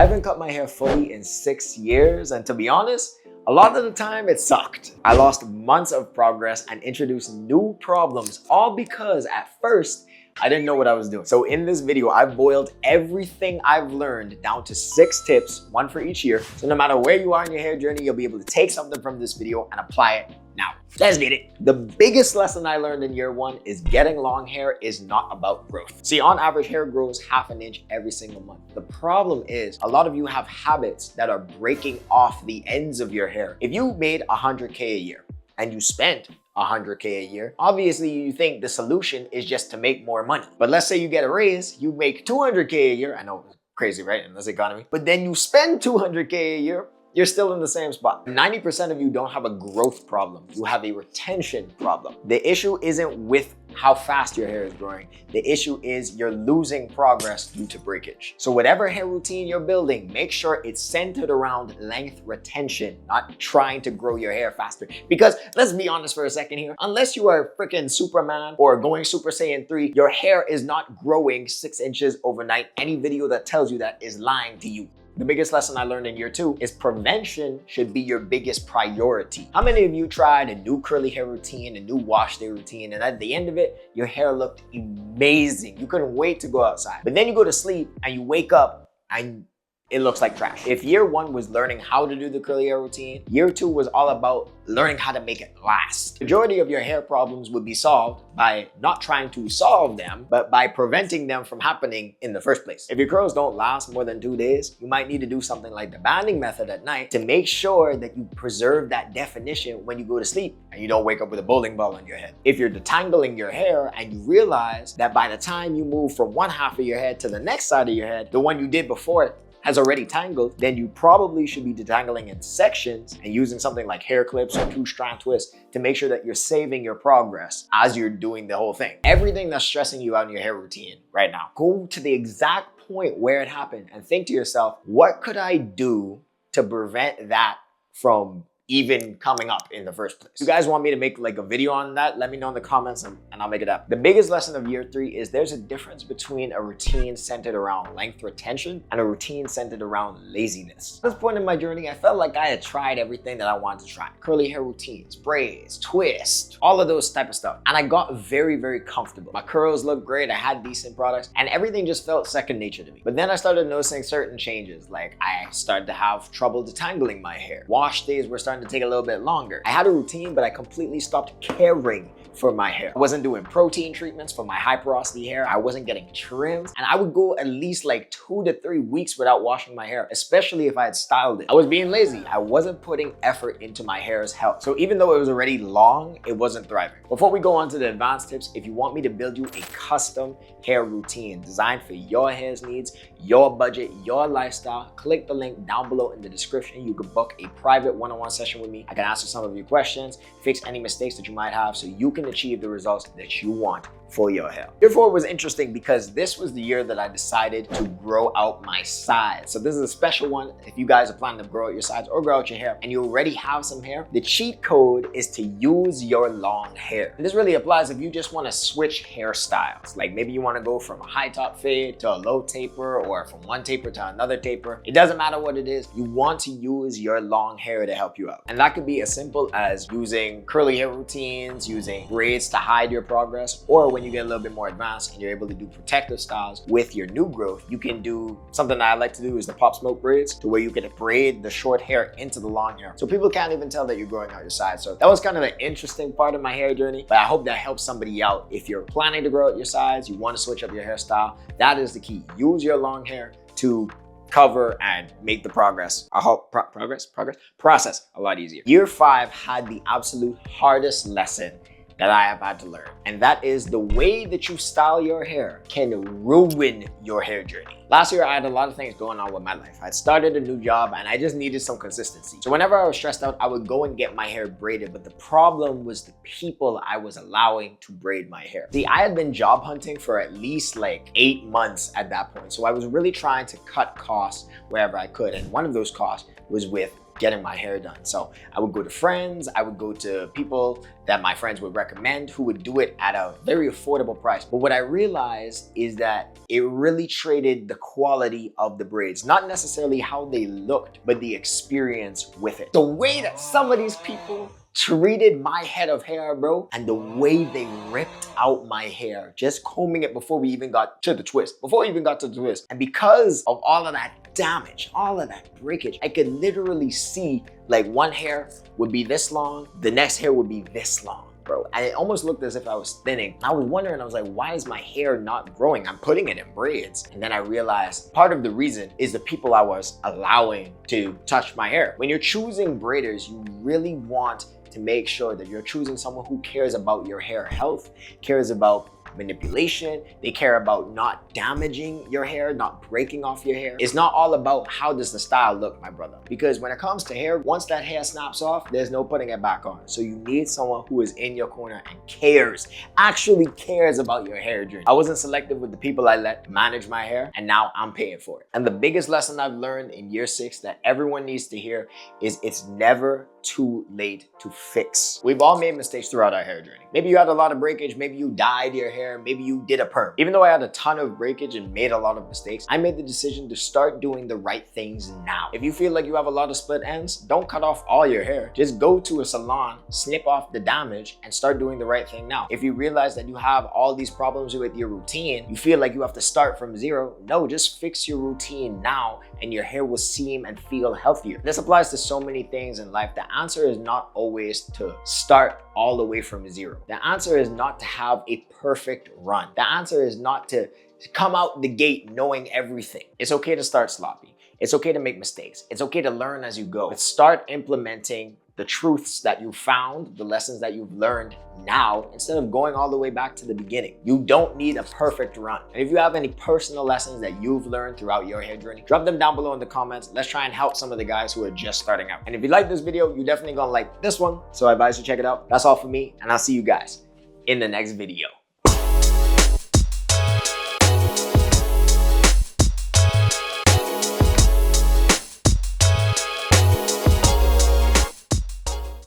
I haven't cut my hair fully in 6 years, and to be honest, a lot of the time it sucked. I lost months of progress and introduced new problems, all because at first, I didn't know what I was doing. So in this video, I've boiled everything I've learned down to 6 tips, one for each year. So no matter where you are in your hair journey, you'll be able to take something from this video and apply it now. Let's get it. The biggest lesson I learned in year 1 is getting long hair is not about growth. See, on average, hair grows half an inch every single month. The problem is a lot of you have habits that are breaking off the ends of your hair. If you made 100K a year and you spent 100K a year, obviously you think the solution is just to make more money. But let's say you get a raise, you make 200K a year. I know it's crazy, right, in this economy, but then you spend 200K a year, you're still in the same spot. 90% of you don't have a growth problem. You have a retention problem. The issue isn't with how fast your hair is growing. The issue is you're losing progress due to breakage. So whatever hair routine you're building, make sure it's centered around length retention, not trying to grow your hair faster. Because let's be honest for a second here, unless you are freaking Superman or going Super Saiyan 3, your hair is not growing 6 inches overnight. Any video that tells you that is lying to you. The biggest lesson I learned in year 2 is prevention should be your biggest priority. How many of you tried a new curly hair routine, a new wash day routine, and at the end of it, your hair looked amazing? You couldn't wait to go outside. But then you go to sleep and you wake up and it looks like trash. If year 1 was learning how to do the curly hair routine, year 2 was all about learning how to make it last. Majority of your hair problems would be solved by not trying to solve them, but by preventing them from happening in the first place. If your curls don't last more than 2 days, you might need to do something like the banding method at night to make sure that you preserve that definition when you go to sleep and you don't wake up with a bowling ball on your head. If you're detangling your hair and you realize that by the time you move from one half of your head to the next side of your head, the one you did before it has already tangled, then you probably should be detangling in sections and using something like hair clips or 2-strand twists to make sure that you're saving your progress as you're doing the whole thing. Everything that's stressing you out in your hair routine right now, go to the exact point where it happened and think to yourself, what could I do to prevent that from even coming up in the first place? If you guys want me to make like a video on that, let me know in the comments and I'll make it up. The biggest lesson of year 3 is there's a difference between a routine centered around length retention and a routine centered around laziness. At this point in my journey, I felt like I had tried everything that I wanted to try. Curly hair routines, braids, twist, all of those type of stuff. And I got very, very comfortable. My curls looked great, I had decent products, and everything just felt second nature to me. But then I started noticing certain changes. Like I started to have trouble detangling my hair. Wash days were starting to take a little bit longer. I had a routine, but I completely stopped caring for my hair. I wasn't doing protein treatments for my high porosity hair. I wasn't getting trims, and I would go at least like 2 to 3 weeks without washing my hair, especially if I had styled it. I was being lazy. I wasn't putting effort into my hair's health. So even though it was already long, it wasn't thriving. Before we go on to the advanced tips, if you want me to build you a custom hair routine designed for your hair's needs, your budget, your lifestyle, click the link down below in the description. You can book a private one-on-one session with me. I can answer some of your questions, fix any mistakes that you might have so you can achieve the results that you want for your hair. Year 4 was interesting because this was the year that I decided to grow out my sides. So this is a special one. If you guys are planning to grow out your sides or grow out your hair and you already have some hair, the cheat code is to use your long hair. And this really applies if you just want to switch hairstyles. Like maybe you want to go from a high top fade to a low taper or from one taper to another taper. It doesn't matter what it is. You want to use your long hair to help you out. And that could be as simple as using curly hair routines, using braids to hide your progress, or when you get a little bit more advanced and you're able to do protective styles with your new growth, you can do something that I like to do is the pop smoke braids, to where you can braid the short hair into the long hair. So people can't even tell that you're growing out your sides. So that was kind of an interesting part of my hair journey, but I hope that helps somebody out. If you're planning to grow out your sides, you want to switch up your hairstyle, that is the key. Use your long hair to cover and make the process a lot easier. Year 5 had the absolute hardest lesson that I have had to learn, and that is the way that you style your hair can ruin your hair journey. Last year, I had a lot of things going on with my life. I started a new job and I just needed some consistency. So whenever I was stressed out, I would go and get my hair braided, but the problem was the people I was allowing to braid my hair. See, I had been job hunting for at least like 8 months at that point. So I was really trying to cut costs wherever I could, and one of those costs was with getting my hair done. So I would go to friends, I would go to people that my friends would recommend who would do it at a very affordable price. But what I realized is that it really traded the quality of the braids, not necessarily how they looked, but the experience with it. The way that some of these people treated my head of hair, bro, and the way they ripped out my hair, just combing it before we even got to the twist, And because of all of that damage, all of that breakage, I could literally see like one hair would be this long, the next hair would be this long, bro. And it almost looked as if I was thinning. I was wondering, I was like, why is my hair not growing? I'm putting it in braids. And then I realized part of the reason is the people I was allowing to touch my hair. When you're choosing braiders, you really want to make sure that you're choosing someone who cares about your hair health, cares about manipulation, they care about not damaging your hair, not breaking off your hair. It's not all about how does the style look, my brother. Because when it comes to hair, once that hair snaps off, there's no putting it back on. So you need someone who is in your corner and cares, actually cares about your hair journey. I wasn't selective with the people I let manage my hair, and now I'm paying for it. And the biggest lesson I've learned in year 6 that everyone needs to hear is it's never too late to fix. We've all made mistakes throughout our hair journey. Maybe you had a lot of breakage, maybe you dyed your hair, maybe you did a perm. Even though I had a ton of breakage and made a lot of mistakes, I made the decision to start doing the right things now. If you feel like you have a lot of split ends, don't cut off all your hair. Just go to a salon, snip off the damage, and start doing the right thing now. If you realize that you have all these problems with your routine, you feel like you have to start from zero, no, just fix your routine now and your hair will seem and feel healthier. This applies to so many things in life. The answer is not always to start all the way from zero. The answer is not to have a perfect run. The answer is not to come out the gate knowing everything. It's okay to start sloppy. It's okay to make mistakes. It's okay to learn as you go. But start implementing the truths that you found, the lessons that you've learned now, instead of going all the way back to the beginning. You don't need a perfect run. And if you have any personal lessons that you've learned throughout your hair journey, drop them down below in the comments. Let's try and help some of the guys who are just starting out. And if you like this video, you're definitely gonna like this one. So I advise you check it out. That's all for me, and I'll see you guys in the next video.